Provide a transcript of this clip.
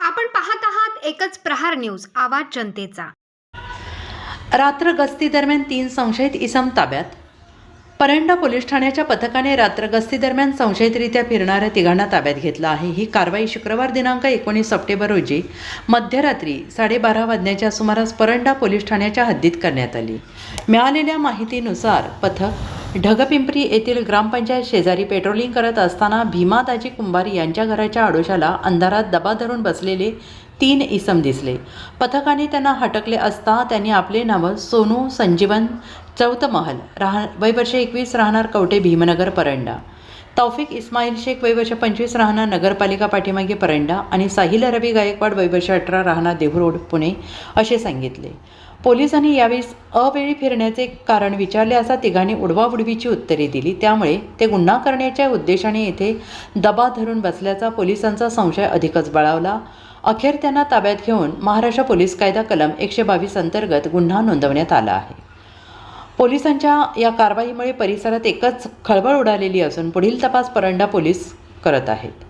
आपण पाहत आहात एकच प्रहार न्यूज, आवाज जनतेचा। रात्र गस्ती दरम्यान 3 संशयित इसम ताब्यात। परंडा पोलीस ठाण्याच्या पथकाने रात्र गस्ती दरम्यान संशयितरित्या फिरणाऱ्या तिघांना ताब्यात घेतलं आहे। ही कारवाई शुक्रवार दिनांक 19 सप्टेंबर रोजी मध्यरात्री 12:30 वाजण्याच्या सुमारास परंडा पोलीस ठाण्याच्या हद्दीत करण्यात आली। मिळालेल्या माहितीनुसार पथक ढगपिंपरी येथील ग्रामपंचायत शेजारी पेट्रोलिंग करत असताना भीमादाजी कुंभार यांच्या घराच्या आडोशाला अंधारात दबा धरून बसलेले 3 इसम दिसले। पथकाने त्यांना हटकले असता त्यांनी आपले नाव सोनू संजीवन चौतमहल वय वर्ष 21 राहणार कवटे भीमनगर परंडा, तौफिक इस्माईल शेख वय वर्ष 25 राहणार नगरपालिका पाठीमागे परंडा आणि साहिल रवी गायकवाड वय वर्ष 18 राहणार देहू रोड पुणे असे सांगितले। पोलिसांनी यावेळी अवेळी फिरण्याचे कारण विचारले असता तिघांनी उडवाउडवीची उत्तरे दिली, त्यामुळे ते गुन्हा करण्याच्या उद्देशाने येथे दबा धरून बसल्याचा पोलिसांचा संशय अधिकच बळावला। अखेर त्यांना ताब्यात घेऊन महाराष्ट्र पोलीस कायदा कलम 122 अंतर्गत गुन्हा नोंदवण्यात आला आहे। पोलिसांच्या या कारवाईमुळे परिसरात एकच खळबळ उडालेली असून पुढील तपास परंडा पोलीस करत आहेत।